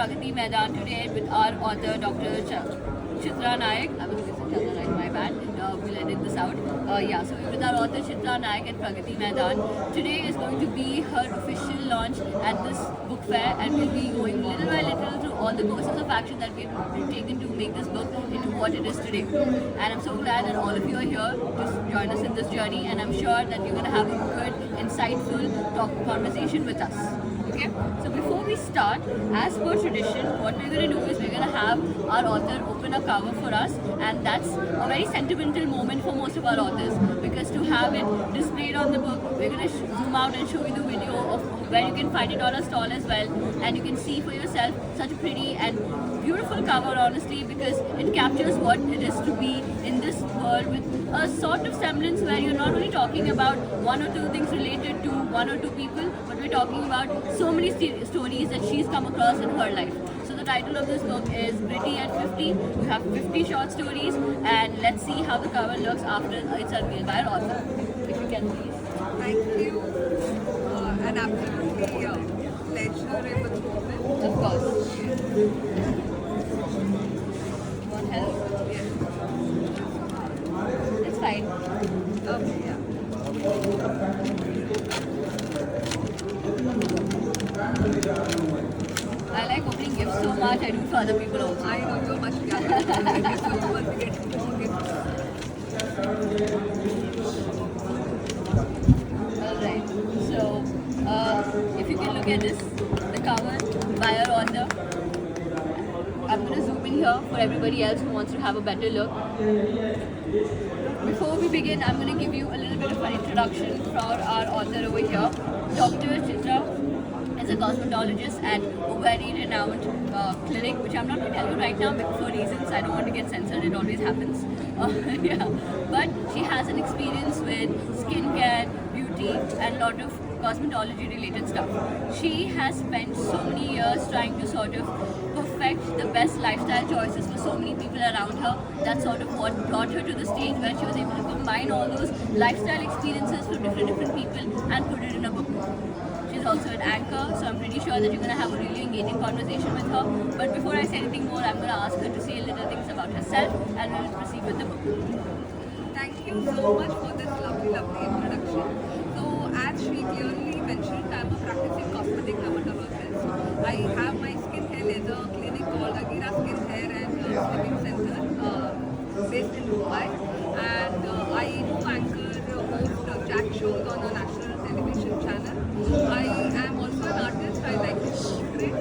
Pragati Maidan today with our author Dr. Chitra Nayak. I was going to say Chandra Nayak, my bad. We'll edit this out. So with our author Chitra Nayak and Pragati Maidan. Today is going to be her official launch at this book fair, and we'll be going little by little through all the courses of action that we've taken to make this book into what it is today. And I'm so glad that all of you are here to join us in this journey, and I'm sure that you're going to have a good, insightful conversation with us. Okay, so before we start, as per tradition, what we're going to do is we're going to have our author open a cover for us, and that's a very sentimental moment for most of our authors, because to have it displayed on the book, we're going to zoom out and show you the video of where you can find it on a stall as well, and you can see for yourself such a pretty and beautiful cover, honestly, because it captures what it is to be in this world with a sort of semblance where you're not only talking about one or two things related to one or two people, but we're talking about so many stories that she's come across in her life. So the title of this book is Pretty at 50. We have 50 short stories, and let's see how the cover looks after it's unveiled by our author. If you can please. Thank you. An absolutely pleasurable moment. Of course. You want help? Yes. It's fine. Okay, yeah. I like opening gifts so much, I do it for other people also. I know you're much younger. Thank you so much for getting more gifts. Alright, so if you can look at this, the cover by our author. I'm going to zoom in here for everybody else who wants to have a better look. Before we begin, I'm going to give you a little bit of an introduction for our author over here. Dr. Chitra is a cosmetologist at a very renowned clinic, which I'm not going to tell you right now for reasons I don't want to get censored. It always happens. But she has an experience with skincare, beauty, and a lot of cosmetology related stuff. She has spent so many years trying to sort of perfect the best lifestyle choices for so many people around her. That's sort of what brought her to the stage where she was able to combine all those lifestyle experiences from different people and put it in a book. She's also an anchor, so I'm pretty sure that you're going to have a really engaging conversation with her. But before I say anything more, I'm going to ask her to say little things about herself, and we'll proceed with the book. Thank you so much for this lovely introduction. So, as she clearly mentioned, I'm a practicing cosmetic dermatologist. I have my skin hair laser clinic called Agira Skin Hair and Slimming Center based in Mumbai. And I do anchor host chat shows on a national television channel. I am also an artist. I like to portrait.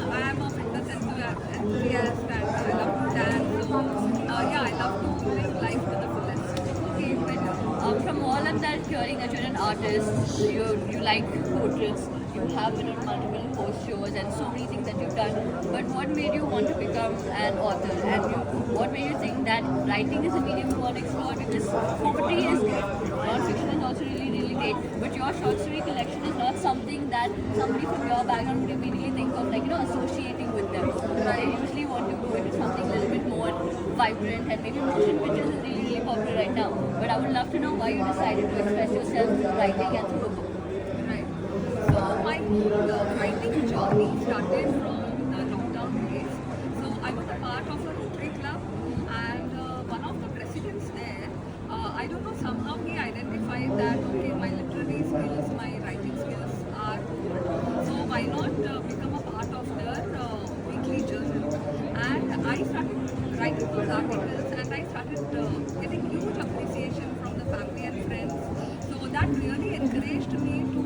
I am a fitness enthusiast and I love to dance. So, I love to live life to the fullest. Okay, better. From all of that, hearing that you're an artist, you like portraits, you have been on multiple post shows and so many things that you've done. But what made you want to become an author? And what made you think that writing is a medium you want to explore? Because poetry is good, non-fiction is also really great. But your short story collection is not something that somebody from your background would immediately think of, associating with them. They usually want to go into something a little bit more vibrant, and maybe motion pictures is really popular right now. But I would love to know why you decided to express yourself writing and through a book. Right. So my writing journey started from the lockdown days. So I was a part of a Rotary Club, and one of the presidents there, I don't know, somehow he identified that, okay, my literary skills, my writing skills are good. So why not become a part of their weekly journal? And I started writing those articles, and I started getting huge appreciation from the family and friends. So that really encouraged me to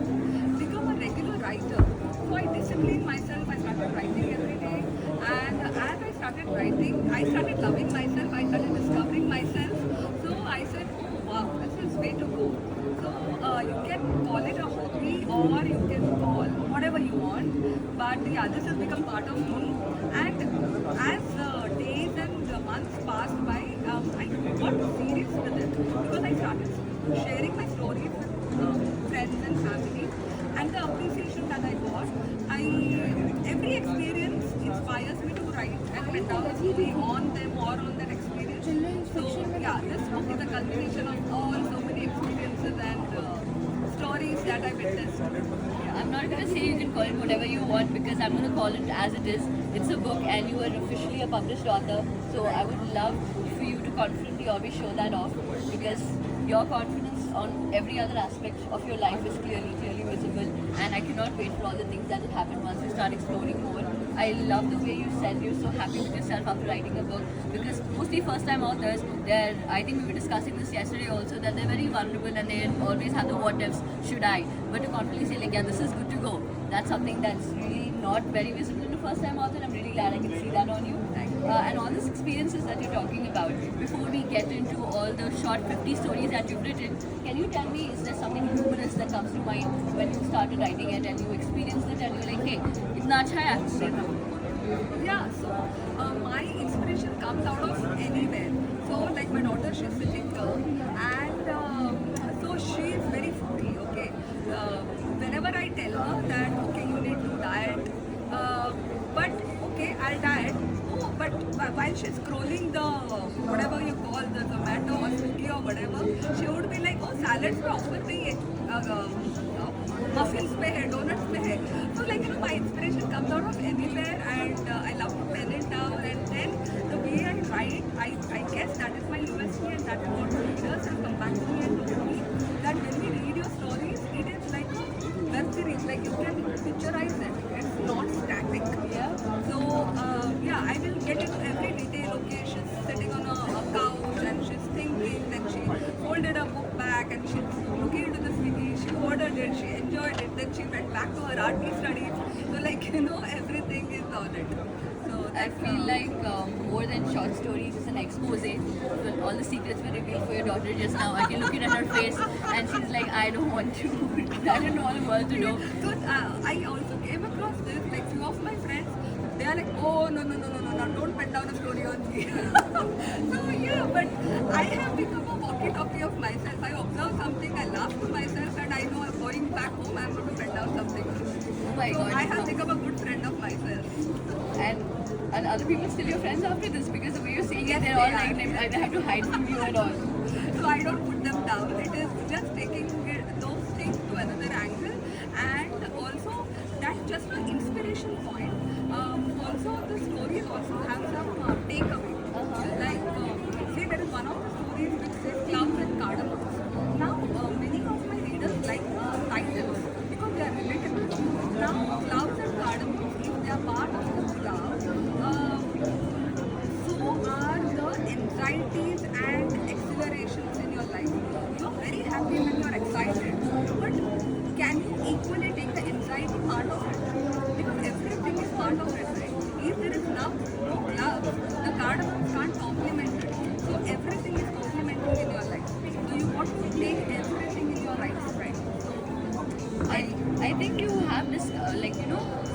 become a regular writer. So I disciplined myself, I started writing every day, and as I started writing, I started loving myself, I started discovering myself. So I said, oh wow, this is way to go. So you can call it a hobby or you can call whatever you want, but yeah, this has become part of me. And as days and months passed by, I got serious with it because I started sharing my stories with friends and family, and the appreciation that I got, every experience inspires me to write and pen down a story on them or on that experience. So yeah, this book is a culmination of all so many experiences and stories that I witnessed. Yeah. I'm not going to say you can call it whatever you want because I'm going to call it as it is. It's a book and you are officially a published author. So I would love for you to confidently always show that off because your confidence on every other aspect of your life is clearly visible. And I cannot wait for all the things that will happen once you start exploring more. I love the way you said you're so happy with yourself after writing a book because mostly first time authors, I think we were discussing this yesterday also, that they're very vulnerable and they always have the what ifs, should I, but to confidently say like, yeah, this is good to go. That's something that's really not very visible in a first time author. I'm really glad I can see that on you. And all these experiences that you're talking about, before we get into all the short 50 stories that you've written, can you tell me, is there something humorous that comes to mind when you started writing it and you experienced it and you're like, hey, itna acha hai, I have to say now. Yeah, so my inspiration comes out of anywhere. So like my daughter, she's sitting here and so she is very foodie, okay. Whenever I tell her that, okay, you need to diet, but okay, I'll diet. Oh, but while she's scrolling the, whatever you call the Zomato or Swiggy or whatever, she would be like, oh, salads पे offer नहीं है, muffins पे है, donuts पे है. So like, you know, my inspiration comes out of anywhere and I love to pen it down and then the way I write, I guess that is my USP and that is what the readers have come back to me and told me that when we read your stories, it is like a web series, like you can picturize it, it's not static. Yeah. So yeah, I will get into every detail. Okay, she's sitting on a couch and she's thinking, then she folded her book back and she's looking into the Swiggy, she ordered it, she enjoyed it, then she went back to her art studies. So like, you know, everything is on it. So I that's, feel like more than short stories, it's an expose. Well, all the secrets were revealed for your daughter just now. I can look at her face and she's like, I don't want to. I don't want the world to know. So I also came across this, like few of my friends, they are like, oh no, don't pen down a story on me. So yeah, but I have become a walkie-talkie of myself. I observe something, I laugh to myself, and I know I'm going back home, I'm going to pen down something. Oh my So god. I have become a good friend of myself. And other people still your friends after this because the way you're saying Yes, it, they're all they are. like, they have to hide from you and all. So I don't put them down. It is just taking those things to another angle, and also that's just an inspiration point. Also, the stories also have some takeaway. Like, say there is one of the stories which says clouds and cardamoms. Now, many of my readers like the titles because they are relatable. Now, clouds and cardamoms, if they are part of the cloud, so are the anxieties and exhilarations in your life. You are very happy when you are excited, but can you equally take the anxiety part of it? Because everything is part of it, right? If there is no love, the cardamoms can't complement it. So everything is complementing in your life. So you want to take everything in your life, right? I think you have this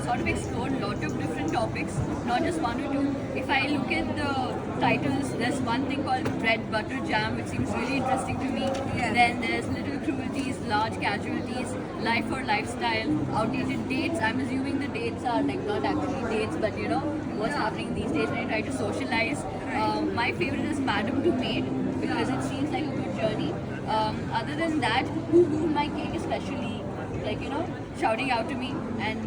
sort of explored a lot of different topics, not just one or two. If I look at the titles, there's one thing called bread butter jam, which seems really interesting to me. Yes. Then there's little cruelties, large casualties, life or lifestyle, outdated dates. I'm assuming the dates are like not actually dates, but you know what's happening these days when you try to socialize. My favorite is Madam to Maid because it seems like a good journey. Other than that, Who Moved My Cake especially, shouting out to me. And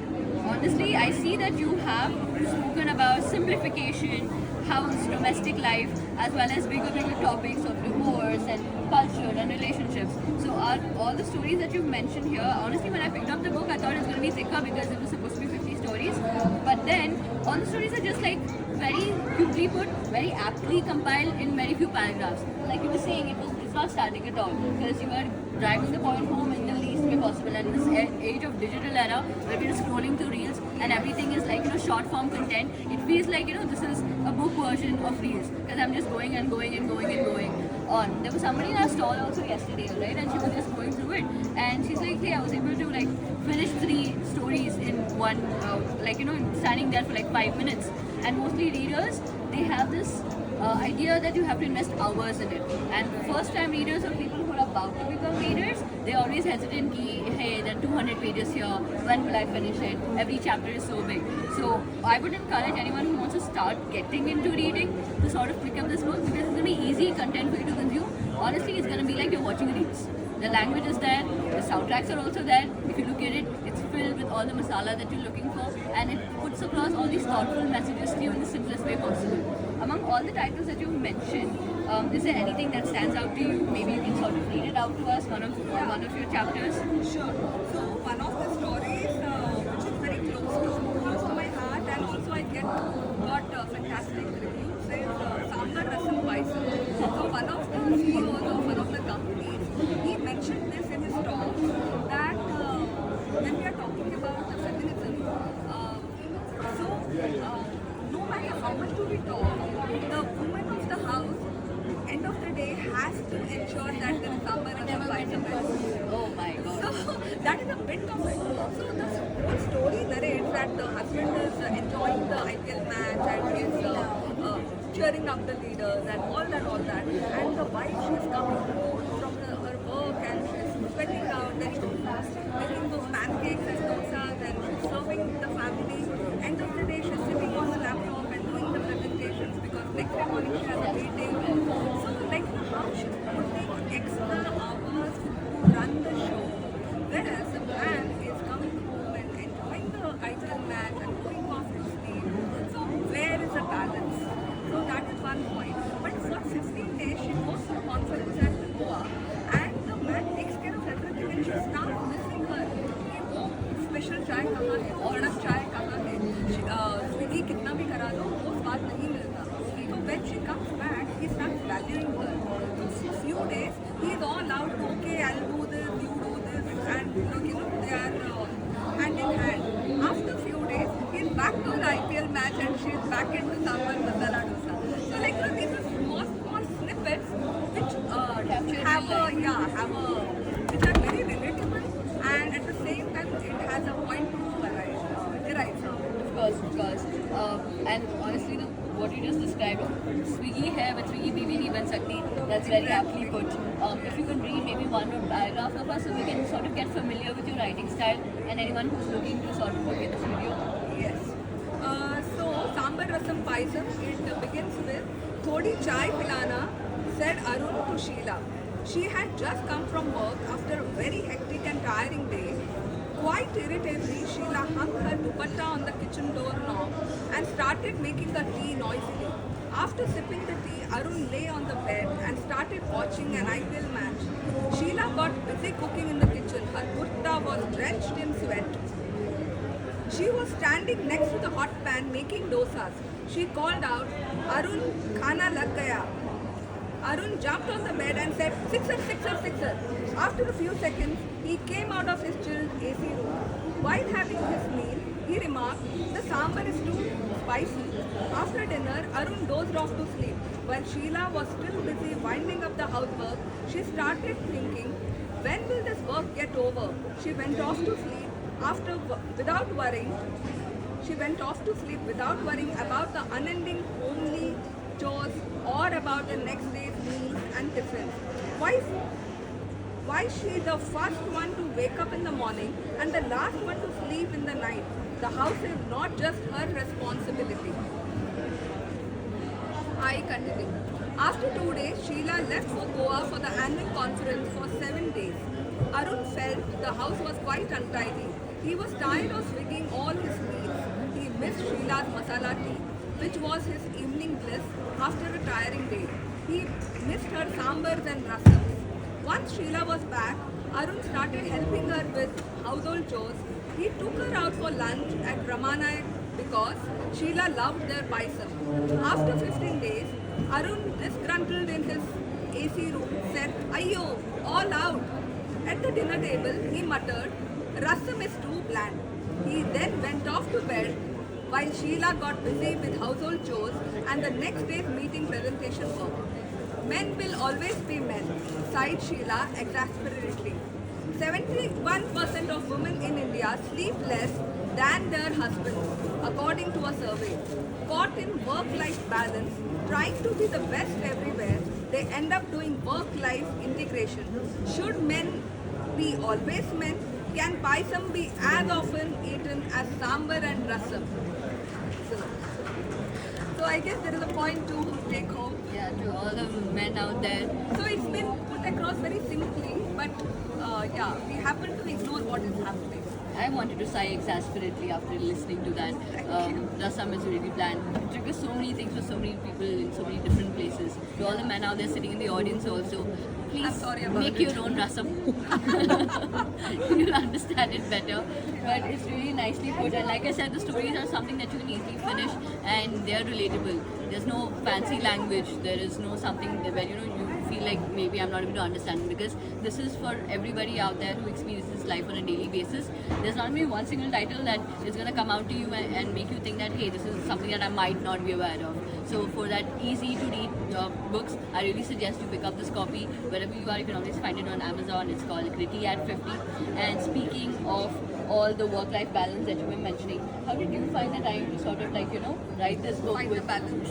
honestly, I see that you have spoken about simplification, house, domestic life, as well as bigger topics of divorce and culture and relationships. So are all the stories that you've mentioned here, honestly, when I picked up the book, I thought it was going to be thicker because it was supposed to be 50 stories. But then, all the stories are just like very cutely put, very aptly compiled in very few paragraphs. Like you were saying, it's not static at all because you are driving the point home in the least way possible. And in this age of digital era, where we're scrolling through reels and everything is like short form content, it feels like this is a book version of reels because I'm just going and going and going and going on. There was somebody in our stall also yesterday, right? And she was just going through it, and she's like, "Hey, I was able to finish 3 stories in one, standing there for 5 minutes." And mostly readers, they have this idea that you have to invest hours in it. And first-time readers or people who are about to become readers, they always hesitant. Hey, there are 200 pages here. When will I finish it? Every chapter is so big. So I would encourage anyone who wants to start getting into reading to sort of pick up this book because it's going to be easy content for you to consume. Honestly, it's going to be like you're watching reels. The language is there, the soundtracks are also there. If you look at it, it's filled with all the masala that you're looking for, and it puts across all these thoughtful messages to you in the simplest way possible. Among all the titles that you've mentioned, is there anything that stands out to you? Maybe you can sort of read it out to us, one of your chapters. Sure. So one of the stories which is very close to my heart, and also I got fantastic reviews is Sambar Rasam Paisam. So one of the CEOs of one of the companies, he mentioned this in his talk that when we are talking about the feminism, no matter how much do we talk, the woman of the house, end of the day, has to ensure that there is Sambar Rasam Paisam. Oh my god. So that is a bit of it. So the whole story narrates that the husband is enjoying the IPL match and is cheering up the leaders and all that. And the wife, she's coming home from her work and she's sweating out, then she's making those pancakes and dosas and she's serving the family. End of the day, she's sitting on the laptop and doing the presentations because next day morning she has a meeting. So like how she's putting extra hours to run the show. Whereas the man is coming home and enjoying the IPL match and going off his sleep. So where is the balance? So that is one point. But for 15 days she goes to a conference at Goa and the man takes care of everything and she starts missing her. कि वो special चाय कहाँ है, कड़क चाय कहाँ है, Swiggy कितना भी करा लो वो स्वाद नहीं मिलता. So when she comes back, he starts valuing her. So few days he is all out, okay, I'll do this, you do this, and they are hand in hand. After few days, he's back to the IPL match and she's back into Sambar Masala Dosa. So like these are small snippets which which are very relatable and at the same time it has a point to derive from. Of course. And honestly, what you just described, Swiggy hai, but Swiggy bhi nahi ban sakti. That's very aptly put. If you could read maybe one or paragraph of us, so we can sort of get familiar with your writing style, and anyone who's looking to sort of look at this video. Yes. So Sambar Rasam Paisam, it begins with Thodi chai pilana, said Arun to Sheila. She had just come from work after a very hectic and tiring day. Quite irritably, Sheila hung her dupatta on the kitchen doorknob and started making the tea noisily. After sipping the tea, Arun lay on the bed and started watching an IPL match. Sheila got busy cooking in the kitchen. Her kurta was drenched in sweat. She was standing next to the hot pan making dosas. She called out, Arun, khana lag gaya. Arun jumped on the bed and said, Sixer, sixer, sixer. After a few seconds, he came out of his chilled AC room. While having his meal, he remarked, the sambar is too spicy. After dinner, Arun dozed off to sleep. While Sheila was still busy winding up the housework, she started thinking, when will this work get over? She went off to sleep without worrying. She went off to sleep without worrying about the unending homely chores or about the next day's meals and tiffins. Why she the first one to wake up in the morning and the last one to sleep in the night? The house is not just her responsibility. I continue. After 2 days, Sheila left for Goa for the annual conference for 7 days. Arun felt the house was quite untidy. He was tired of swigging all his meals. He missed Sheila's masala tea, which was his evening bliss after a tiring day. He missed her sambars and rasams. Once Sheila was back, Arun started helping her with household chores. He took her out for lunch at Ramanayak because Sheila loved their paisam. After 15 days, Arun, disgruntled in his AC room, said, Ayyo, all out. At the dinner table, he muttered, Rasam is too bland. He then went off to bed while Sheila got busy with household chores and the next day's meeting presentation work. Men will always be men, sighed Sheila exasperately. 71% of women in India sleep less than their husbands, according to a survey. Caught in work-life balance, trying to be the best everywhere, they end up doing work-life integration. Should men be always men? Can paisam be as often eaten as sambar and rasam? So I I guess there is a point to take home. Yeah, to all the men out there. So it's been put across very simply, but yeah, we happen to ignore what is happening. I wanted to sigh exasperately after listening to that. Rasam is really planned. It triggers so many things for so many people in so many different places. To all the men out there sitting in the audience also, please I'm sorry about make it. your own rasam. You'll understand it better. But it's really nicely put. And like I said, the stories are something that you can easily finish and they're relatable. There's no fancy language. There is no something where you feel like maybe I'm not able to understand it, because this is for everybody out there who experiences life on a daily basis. There's not going to be one single title that is going to come out to you and make you think that, hey, this is something that I might not be aware of. So for that easy to read books, I really suggest you pick up this copy. Wherever you are, you can always find it on Amazon. It's called Gritty at 50. And speaking of all the work-life balance that you were mentioning, how did you find the time to sort of write this book Find the balance.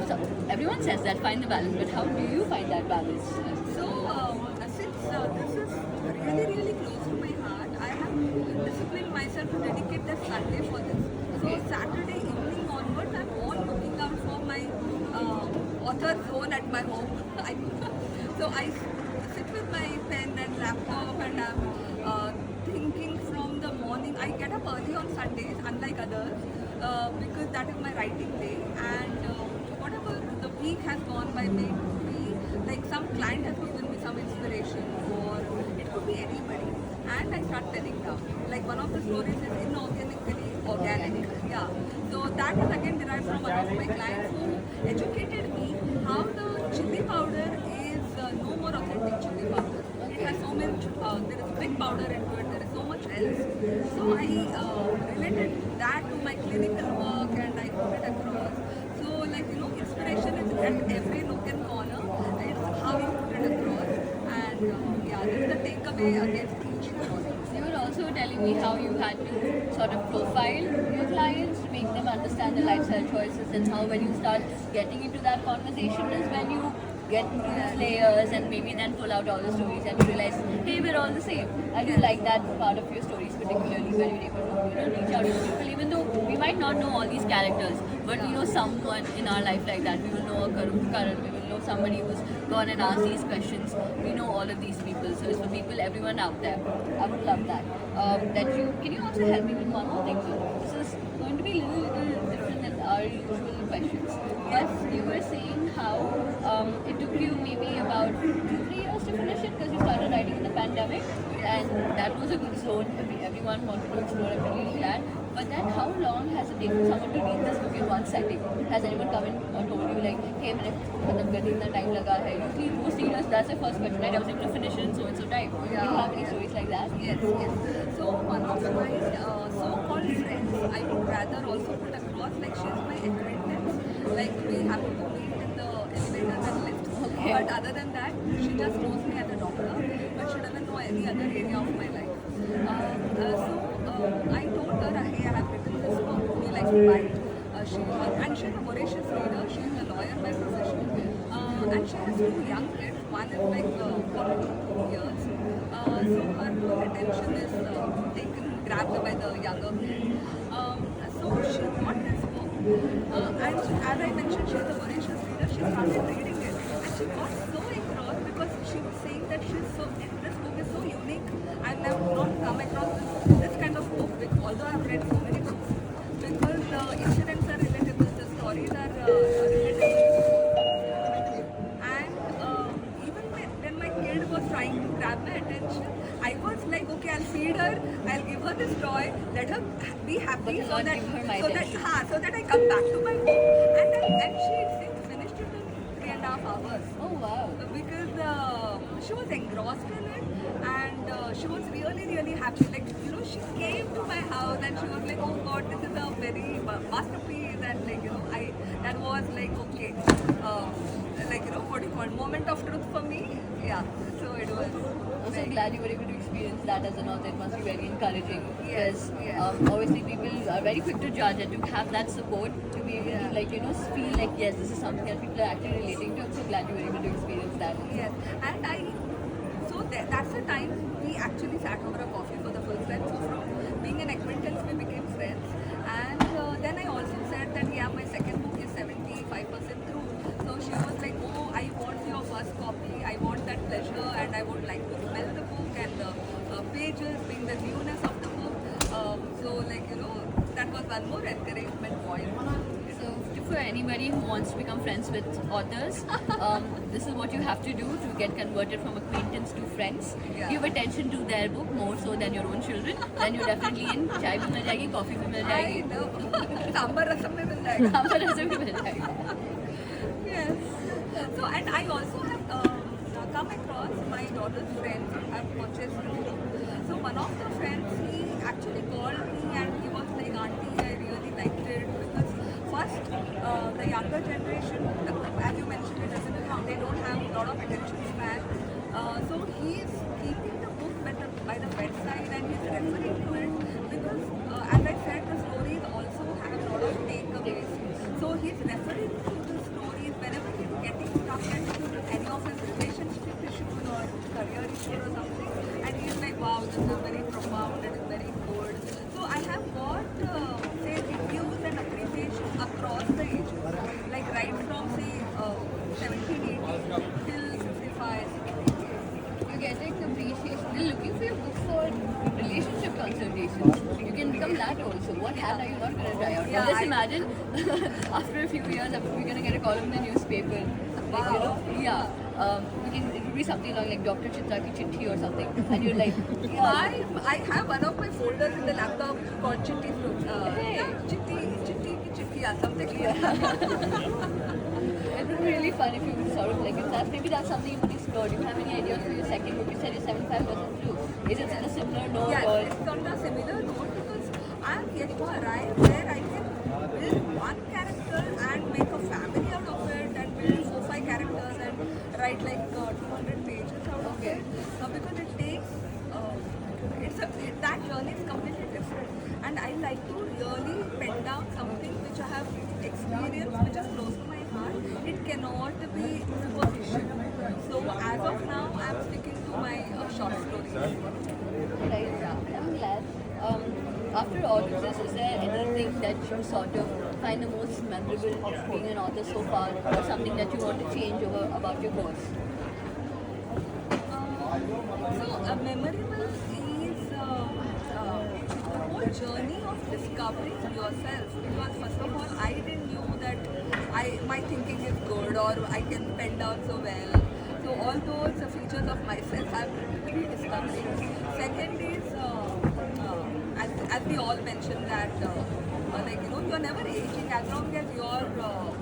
So everyone says that, find the balance, but how do you find that balance? So, since this is really, really close to my heart, I have disciplined myself to dedicate that Sunday for this. So, Saturday evening onwards, I'm all looking out for my author zone at my home. So, I sit with my pen and laptop and I'm thinking from the morning. I get up early on Sundays, unlike others, because that is my writing day. And whatever the week has gone by, maybe like some client has given me some inspiration, or it could be anybody, and I start telling down. Like one of the stories is inorganically organic. Yeah. So that is again derived from one of my clients who educated me how the chili powder is no more authentic chili powder. It has so much, there is big powder into it, there is so much else. So I related that to my clinical work and I put it across. So inspiration is at every nook and corner. It's how you put it across. And yeah, this is the takeaway against each story. You were also telling me how you had to sort of profile your clients to make them understand the lifestyle choices, and how when you start getting into that conversation is when you get into these layers and maybe then pull out all the stories and you realize, hey, we're all the same. I do like that part of your stories particularly, where you're able to reach out to people, even though we might not know all these characters, but we know someone in our life like that. We will know a Karan, we will know somebody who's gone and asked these questions. We know all of these people. So it's for people, everyone out there. I would love that. Can you also help me with one more thing? So this is going to be a little different than our usual questions. But you were saying how it took you maybe about 2-3 years to finish it, because you started writing in the pandemic, and that was a good zone. Everyone wanted to explore. I'm really glad. But then how long has it taken someone to read this book in one setting? Has anyone come in or told you like, hey, I'm getting the time laga hai? Usually most readers, that's the first question, right? I was able to finish it in so and so time. Do you have any stories like that? Yes, yes. So one of my so-called friends, I would rather also put across, like she's my acquaintance. Like we happen to meet in the elevators and lifts. Okay. But other than that, she just knows me as a doctor, but she doesn't know any other area of my life. I told her, hey, I have written this book. Would you like to buy it? And she's a voracious reader. She's a lawyer by profession. And she has 2 young kids. One is like 42 years. So her whole attention is grabbed by the younger kid. So she bought this book. And as I mentioned, she's a voracious reader. She started reading it. And she got so engrossed because she was saying that this book is so unique. I've never not come across this kind of book, although I've read so many books, because the incidents are relatable, the stories are relatable. And even when my kid was trying to grab my attention, I was like, okay, I'll feed her, I'll give her this toy, let her be happy, But not give her my attention. so that I come back to my book. And she since finished it in 3.5 hours. Oh wow. Because she was engrossed in it, and she was really, really happy. Like, she came to my house and she was like, oh God, this is a very masterpiece. And that was like, okay, what do you call it, moment of truth for me. Yeah, so it was. I'm so glad you were able to experience that as an author. It must be very encouraging, Yes, because yes. obviously people are very quick to judge, and to have that support to be able to feel like, yes, this is something that people are actually relating to. I'm so glad you were able to experience that. Yes, and that's the time we actually sat over a coffee for the first time. So from being an acquaintance, we became friends. And then I also said that, yeah, my second book is for anybody who wants to become friends with authors, this is what you have to do to get converted from acquaintance to friends. Yeah. Give attention to their book more so than your own children. Then you're definitely in. Chai bhi mil jayegi, coffee bhi mil I jayegi. know. Sambar rasam mein mil jayega. Sambar rasam bhi mil jayegi. Yes. So, and I also have come across my daughter's friends who have purchased the book. So, one of the friends, he actually called me and he was like, Auntie, I really liked it because first, the younger generation, as you mentioned, it doesn't know, they don't have a lot of attention span. So, he is keeping the book by the bedside and he's referring to it because, as I said, the stories also have a lot of takeaways. So, he's referring to the stories whenever he's getting stuck into any of his relationship issues or career issues or something, and he's like, wow, this is very profound, it is very good. So I have got, say, reviews and appreciation across the ages, like right from, say, 17, 18 till 65, 60. You're getting appreciation. You're looking for your book for relationship consultations. You can become that also. What hat are you not going to try out? Yeah, Just I- imagine after a few years, we're going to get a column in the newspaper. Like, you know, yeah. It would be something like Dr. Chitra ki chitti or something. And you're like, yeah. I have one of my folders in the laptop called Chitti Fruit. Hey. Yeah, Chitti, yeah, something. It would be really fun if you would sort of like if that. Maybe that's something you would explore. Do you have any ideas for your second book? You said you're 75% through. Is it in a similar note Yes, or? it's on a similar note because I'm yet to arrive where I can build one character and make a family out of it and build 4-5 characters and write like 200 pages out of it. Because it takes, that journey is completely different. And I like to really pen down something which I have experienced, which is close to my heart. It cannot be superficial. So as of now, I'm sticking to my short stories. Right, I'm glad. After all of this, is there anything that you sort of find the most memorable being an author so far, or something that you want to change about your course? Memorable is the whole journey of discovering yourself. Because first of all, I didn't know that my thinking is good or I can pen down so well. So all those features of myself I'm rediscovering. Second is, as we all mentioned that, you're never aging as long as you're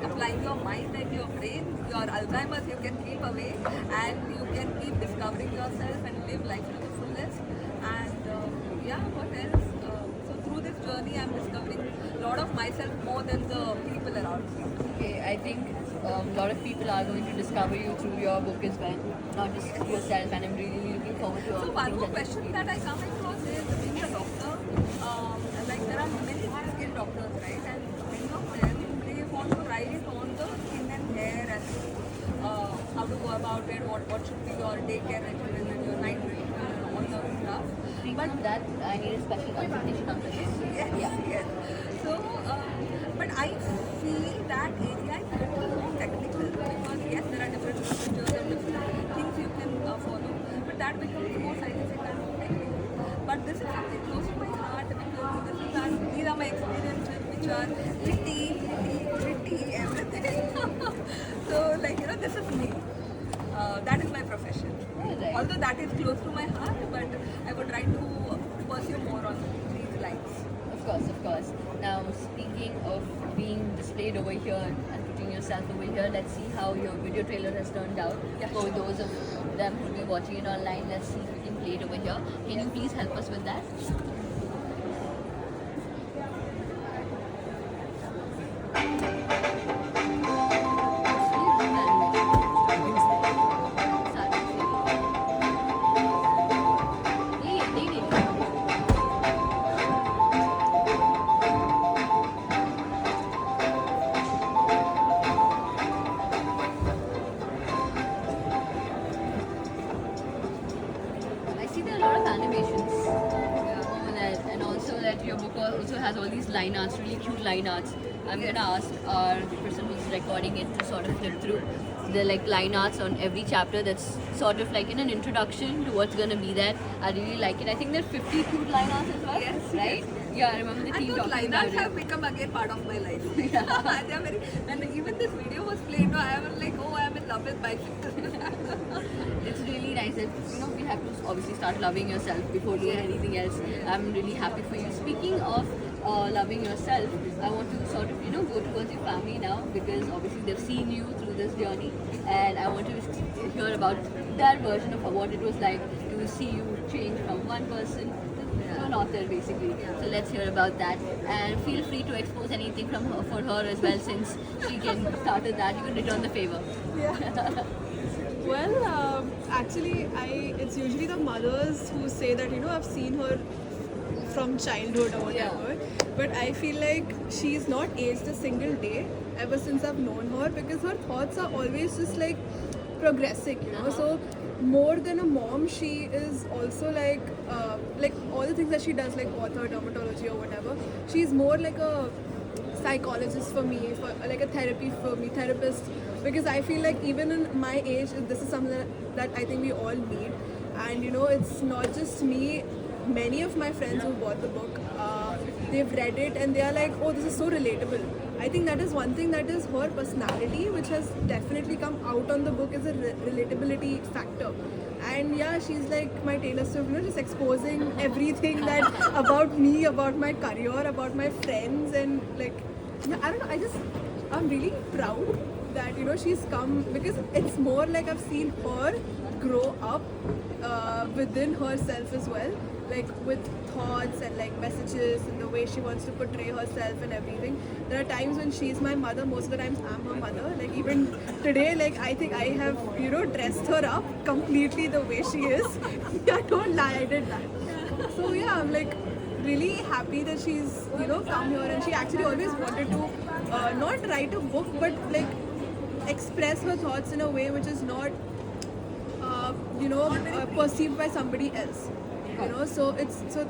applying your mind and your brain, your Alzheimer's you can keep away and you can keep discovering yourself and live life to the fullest. And what else? So through this journey I'm discovering a lot of myself more than the people around me. Okay, I think a lot of people are going to discover you through your book as well, not just yourself, and I'm really looking forward to all So the one things more that question you that I come across is being a doctor, like there are many skilled doctors, right? And many of them, they want to write on the skin and hair as to how to go about it, what should be your daycare regimen and your night regimen and all those stuff. But that I need a special consultation on this. Yes, yes. So, but I feel that area is a little more technical because yes, there are different procedures and different things you can follow, but that becomes more scientific and more technical. But this is something close to my heart because these are my experiences which are gritty, everything. So, this is me. That is my profession. Right. Although that is close to my heart, but I would try to pursue more on these lines. Of course. Now, speaking of being displayed over here and putting yourself over here, let's see how your video trailer has turned out. Yeah, For sure. those of them who will be watching it online, let's see if we can play it over here. Can you please help us with that? I see there are a lot of animations over there, and also that your book also has all these line arts, really cute line arts. I'm gonna ask our person who's recording it to sort of flip through the line arts on every chapter. That's sort of like in an introduction to what's gonna be there. I really like it. I think there are 50 cute line arts as well, Yes, right? yes. Yeah, I remember the And team those talking lineups about have it. become again part of my life. And they're very, and even this video was played, no, I was like, oh, I'm in love with bicycles. It's really nice that we have to obviously start loving yourself before doing anything else. I'm really happy for you. Speaking of loving yourself, I want to sort of go towards your family now because obviously they've seen you through this journey, and I want to hear about their version of what it was like to see you change from one person to an author basically. So let's hear about that, and feel free to expose anything from her for her as well since she started that. You can return the favor. Well, actually, it's usually the mothers who say that I've seen her from childhood or whatever. But I feel like she's not aged a single day ever since I've known her because her thoughts are always just like progressing. So more than a mom, she is also like all the things that she does, like author, dermatology, or whatever. She's more like a psychologist for me, for like a therapist, because I feel like even in my age, this is something that I think we all need. And it's not just me. Many of my friends who bought the book, they've read it and they are like, oh, this is so relatable. I think that is one thing, that is her personality, which has definitely come out on the book, is a relatability factor. And yeah, she's like my Taylor Swift, just exposing everything that about me, about my career, about my friends, and like, yeah, I don't know. I'm really proud that she's come, because it's more like I've seen her grow up within herself as well, like with thoughts and like messages and the way she wants to portray herself and everything. There are times when she's my mother, most of the times I'm her mother. Like even today, like I think I have dressed her up completely the way she is. Yeah, don't lie, I did that. So yeah, I'm like really happy that she's come here, and she actually always wanted to not write a book but like express her thoughts in a way which is not perceived by somebody else. So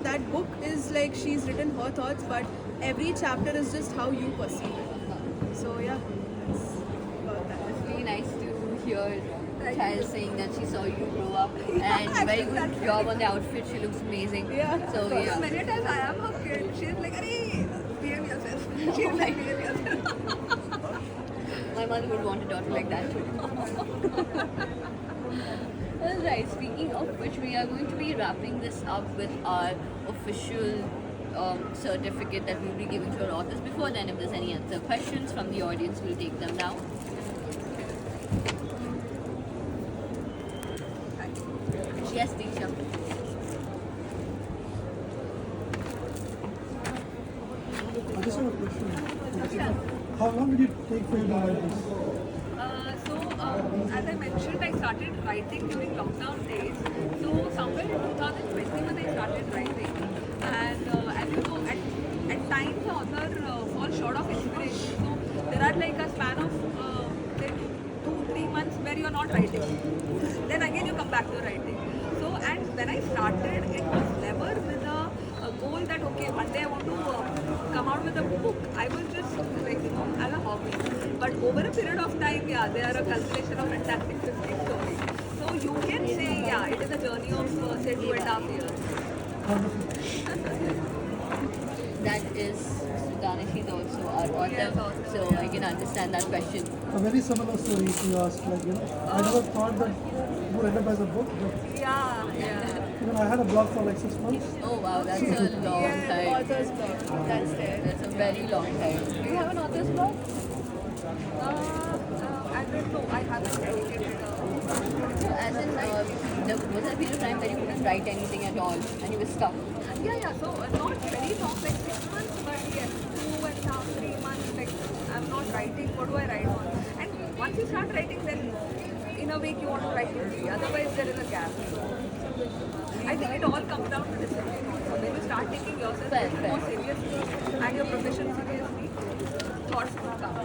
that book is like she's written her thoughts, but every chapter is just how you perceive it. So yeah, it's about that. It's really nice to hear child saying that she saw you grow up, and very good job on the outfit. She looks amazing. Yeah. So So yeah. many times I am her kid. She's like, "Arey, behave yourself." She's like, "Behave yourself." My mother would want a daughter like that too. Alright, speaking of which, we are going to be wrapping this up with our official certificate that we'll be giving to our authors. Before then, if there's any other questions from the audience, we'll take them now. Yes, Disha. I just have a question. How long did it take for you to write this? As I mentioned, I started writing during lockdown days. So somewhere in 2020 when I started writing, and at times the author falls short of inspiration. So there are like a span of like 2-3 months where you're not writing. Then again you come back to writing. So and when I started, it was never with a goal that okay, one day I want to come out with a book. I was just like as a hobby. But over a period of time, yeah, they are a culmination of fantastic 50 stories. So you can say, yeah, it is a journey of say 2.5 years. That is Sudhana, she's also our author, Yes, also, so I can understand that question. A very similar story you asked, like, I never thought that it would end up as a book, but Yeah. I had a blog for like 6 months. Oh wow, that's a long time. Author's blog, that's there. That's a very long time. Do you have an author's blog? I don't know, I haven't dedicated So as in, there was a period of time where you couldn't write anything at all and you were stuck. Yeah, so not very long, like 6 months, but yes, 2.5, 3 months, like I'm not writing, what do I write on? And once you start writing, then in a week you want to write 2-3, otherwise there is a gap. So I think it all comes down to discipline also. When you start taking yourself Fair, more fair. seriously and your profession seriously, thoughts will come.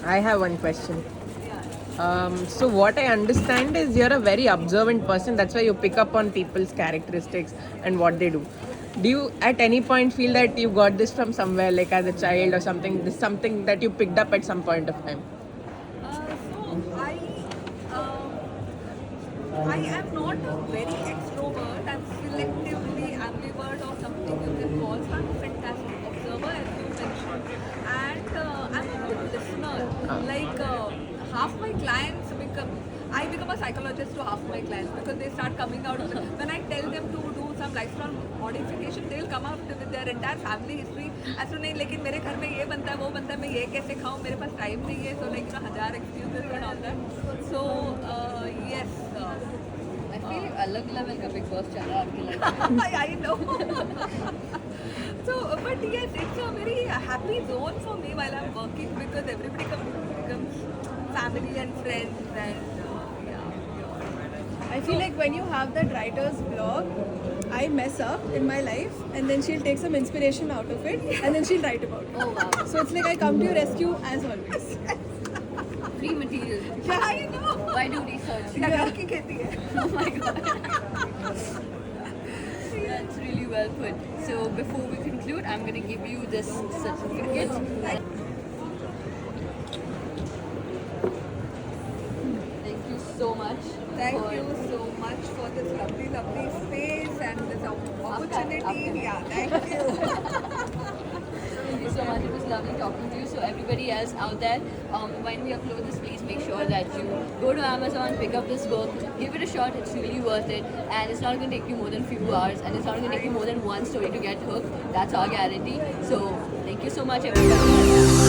I have one question. Yeah. So what I understand is you're a very observant person. That's why you pick up on people's characteristics and what they do. Do you at any point feel that you got this from somewhere, like as a child or something? This something that you picked up at some point of time? I am not a very extrovert. I'm selectively ambivert or something you can call. So like half my clients I become a psychologist to half my clients because they start coming out of it. When I tell them to do some lifestyle modification, they'll come out with their entire family history. ऐसा नहीं लेकिन मेरे घर में ये बनता है वो बनता है मैं ये कैसे खाऊं मेरे पास टाइम नहीं है so like 1000 excuses and all that. So yes. I feel अलग level का Big Boss चल रहा है आपकी life में. I know. So, but yes, it's a very happy zone for me while I'm working because everybody becomes family and friends and I feel like when you have that writer's block, I mess up in my life and then she'll take some inspiration out of it and then she'll write about it. Oh wow. So it's like I come to your rescue as always. Free material. yeah, I know. Why do research? क्या घर की खेती है? Oh my god. That's really well put. So before we conclude, I'm going to give you this certificate. Thank you so much. Thank for- you so much for this lovely space and this opportunity. Yeah, thank you. Thank you so much. It was lovely talking to you. So everybody else out there, when we upload this, please make sure that you go to Amazon, pick up this book, give it a shot. It's really worth it, and it's not going to take you more than few hours, and it's not going to take you more than one story to get hooked. That's our guarantee. So thank you so much, everybody.